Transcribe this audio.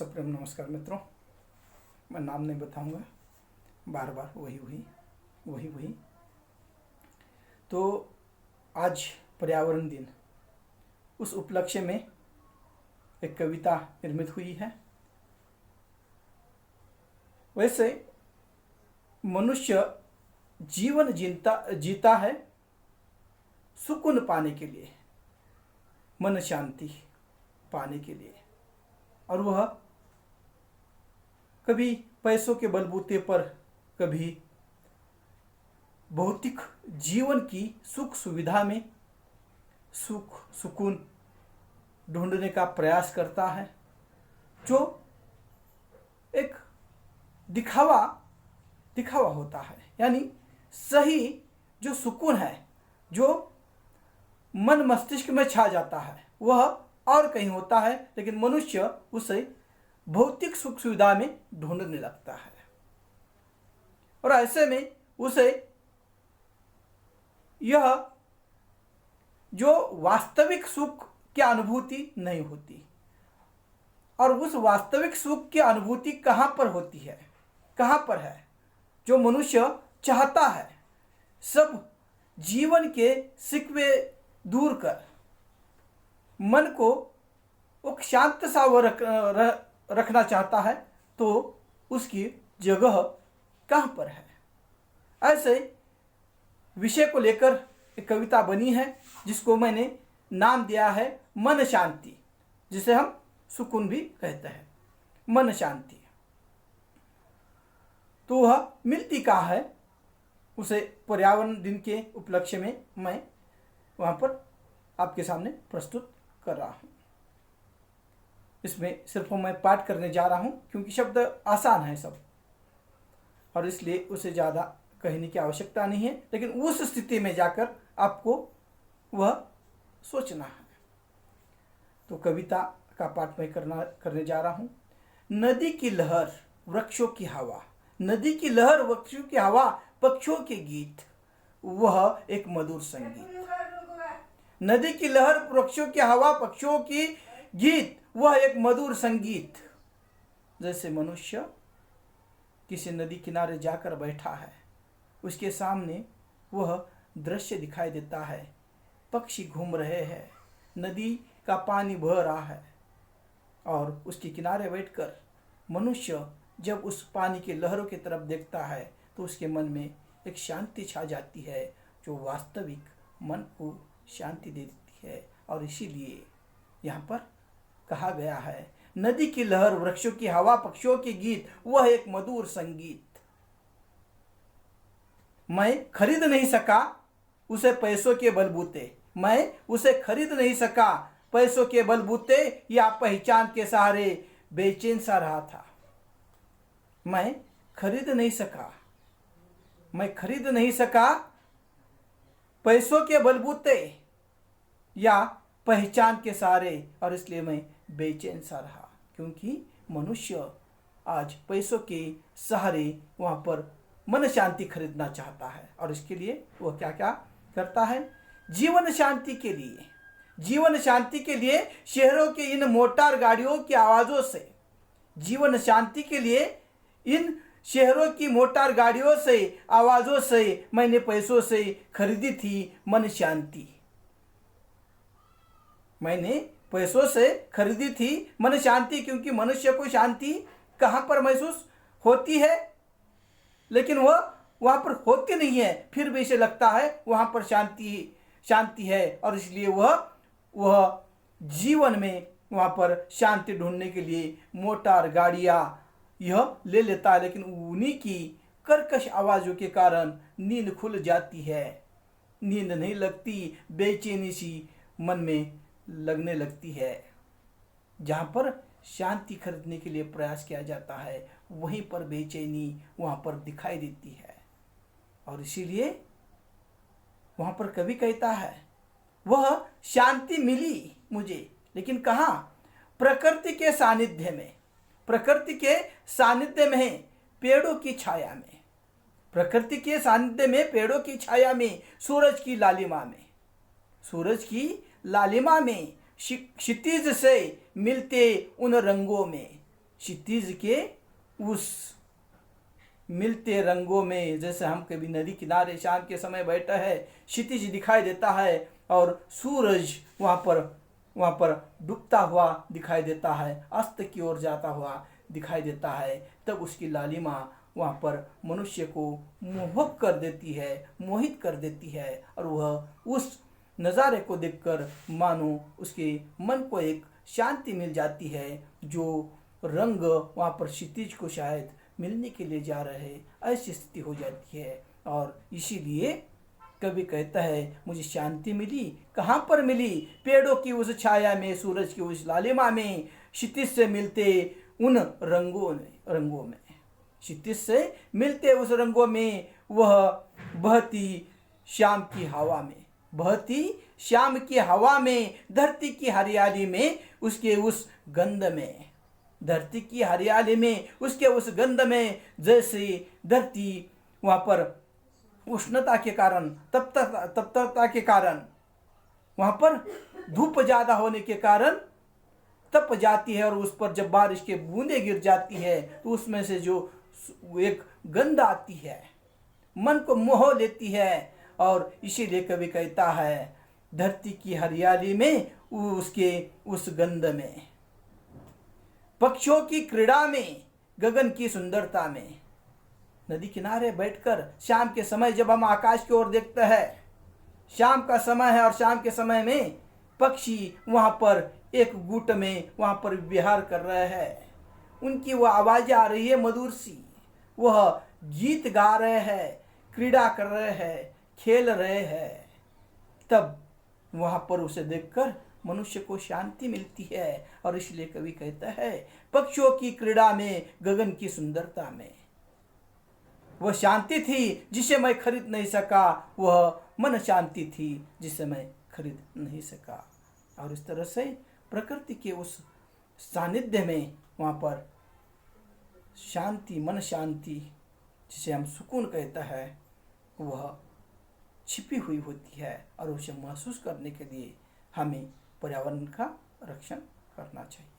सप्रेम नमस्कार मित्रों। मैं नाम नहीं बताऊंगा, बार बार वही। तो आज पर्यावरण दिन, उस उपलक्ष्य में एक कविता निर्मित हुई है। वैसे मनुष्य जीवन जीता है सुकून पाने के लिए, मन शांति पाने के लिए, और वह कभी पैसों के बलबूते पर, कभी भौतिक जीवन की सुख सुविधा में सुख सुकून ढूंढने का प्रयास करता है, जो एक दिखावा होता है। यानी सही जो सुकून है, जो मन मस्तिष्क में छा जाता है, वह और कहीं होता है, लेकिन मनुष्य उसे भौतिक सुख सुविधा में ढूंढने लगता है और ऐसे में उसे यह जो वास्तविक सुख की अनुभूति नहीं होती। और उस वास्तविक सुख की अनुभूति कहाँ पर होती है, कहाँ पर है? जो मनुष्य चाहता है सब जीवन के शिकवे दूर कर मन को एक शांत सा वो रखना चाहता है, तो उसकी जगह कहाँ पर है? ऐसे विषय को लेकर एक कविता बनी है, जिसको मैंने नाम दिया है मन शांति, जिसे हम सुकून भी कहते हैं। मन शांति तो वह मिलती कहाँ है? उसे पर्यावरण दिन के उपलक्ष्य में मैं वहाँ पर आपके सामने प्रस्तुत कर रहा हूँ। इसमें सिर्फ मैं पाठ करने जा रहा हूँ, क्योंकि शब्द आसान है सब, और इसलिए उसे ज़्यादा कहने की आवश्यकता नहीं है, लेकिन उस स्थिति में जाकर आपको वह सोचना है। तो कविता का पाठ मैं करने जा रहा हूँ। नदी की लहर, वृक्षों की हवा, नदी की लहर, वृक्षों की हवा, पक्षियों के गीत, वह एक मधुर संगीत। नदी की लहर, वृक्षों की हवा, पक्षियों की गीत, वह एक मधुर संगीत। जैसे मनुष्य किसी नदी किनारे जाकर बैठा है, उसके सामने वह दृश्य दिखाई देता है। पक्षी घूम रहे हैं, नदी का पानी बह रहा है, और उसके किनारे बैठकर मनुष्य जब उस पानी की लहरों की तरफ देखता है, तो उसके मन में एक शांति छा जाती है, जो वास्तविक मन को शांति दे देती है। और इसीलिए यहाँ पर कहा गया है, नदी की लहर, वृक्षों की हवा, पक्षियों के गीत, वह एक मधुर संगीत। मैं खरीद नहीं सका उसे पैसों के बलबूते, मैं उसे खरीद नहीं सका पैसों के बलबूते, या पहचान के सहारे बेचैन सा रहा था। मैं खरीद नहीं सका पैसों के बलबूते या पहचान के सहारे, और इसलिए मैं बेचैन सा रहा। क्योंकि मनुष्य आज पैसों के सहारे वहाँ पर मन शांति खरीदना चाहता है, और इसके लिए वह क्या क्या करता है? जीवन शांति के लिए शहरों के इन मोटर गाड़ियों की आवाज़ों से, जीवन शांति के लिए इन शहरों की मोटर गाड़ियों से, आवाज़ों से मैंने पैसों से खरीदी थी मन शांति। मैंने पैसों से खरीदी थी मन शांति, क्योंकि मनुष्य को शांति कहाँ पर महसूस होती है? लेकिन वह वहाँ पर होती नहीं है, फिर भी इसे लगता है वहाँ पर शांति है, और इसलिए वह जीवन में वहाँ पर शांति ढूंढने के लिए मोटर गाड़ियाँ यह ले लेता है। लेकिन उन्हीं की कर्कश आवाज़ों के कारण नींद खुल जाती है, नींद नहीं लगती, बेचैनी सी मन में लगने लगती है। जहाँ पर शांति खरीदने के लिए प्रयास किया जाता है, वहीं पर बेचैनी वहाँ पर दिखाई देती है। और इसीलिए वहाँ पर कवि कहता है, वह शांति मिली मुझे, लेकिन कहाँ? प्रकृति के सानिध्य में, प्रकृति के सानिध्य में, पेड़ों की छाया में, प्रकृति के सानिध्य में, पेड़ों की छाया में, सूरज की लालिमा में, क्षितिज से मिलते उन रंगों में, क्षितिज के उस मिलते रंगों में, जैसे हम कभी नदी किनारे शाम के समय बैठा है, क्षितिज दिखाई देता है और सूरज वहाँ पर डूबता हुआ दिखाई देता है, अस्त की ओर जाता हुआ दिखाई देता है, तब उसकी लालिमा वहाँ पर मनुष्य को मोहक कर देती है, मोहित कर देती है। और वह उस नज़ारे को देखकर मानो उसके मन को एक शांति मिल जाती है, जो रंग वहाँ पर क्षितिज को शायद मिलने के लिए जा रहे, ऐसी स्थिति हो जाती है। और इसीलिए कवि कहता है, मुझे शांति मिली, कहाँ पर मिली? पेड़ों की उस छाया में, सूरज की उस लालिमा में, क्षितिज से मिलते उन रंगों में, क्षितिज से मिलते उस रंगों में, वह बहती शाम की हवा में, बहती शाम की हवा में, धरती की हरियाली में, उसके उस गंध में, धरती की हरियाली में, उसके उस गंध में, जैसे धरती वहाँ पर उष्णता के कारण, तप्तता के कारण, वहाँ पर धूप ज़्यादा होने के कारण तप जाती है, और उस पर जब बारिश के बूंदें गिर जाती है तो उसमें से जो एक गंध आती है, मन को मोह लेती है। और इसीलिए कवि कहता है, धरती की हरियाली में, उसके उस गंध में, पक्षियों की क्रीड़ा में, गगन की सुंदरता में। नदी किनारे बैठकर शाम के समय जब हम आकाश की ओर देखते हैं, शाम का समय है और शाम के समय में पक्षी वहाँ पर एक गुट में वहाँ पर विहार कर रहे हैं, उनकी वह आवाज़ें आ रही है मधुर सी, वह गीत गा रहे हैं, क्रीड़ा कर रहे हैं, खेल रहे हैं, तब वहाँ पर उसे देखकर मनुष्य को शांति मिलती है। और इसलिए कवि कहता है, पक्षियों की क्रीड़ा में, गगन की सुंदरता में, वह शांति थी जिसे मैं खरीद नहीं सका, वह मन शांति थी जिसे मैं खरीद नहीं सका। और इस तरह से प्रकृति के उस सानिध्य में वहाँ पर शांति, मन शांति, जिसे हम सुकून कहता है, वह छिपी हुई होती है। और उसे महसूस करने के लिए हमें पर्यावरण का रक्षण करना चाहिए।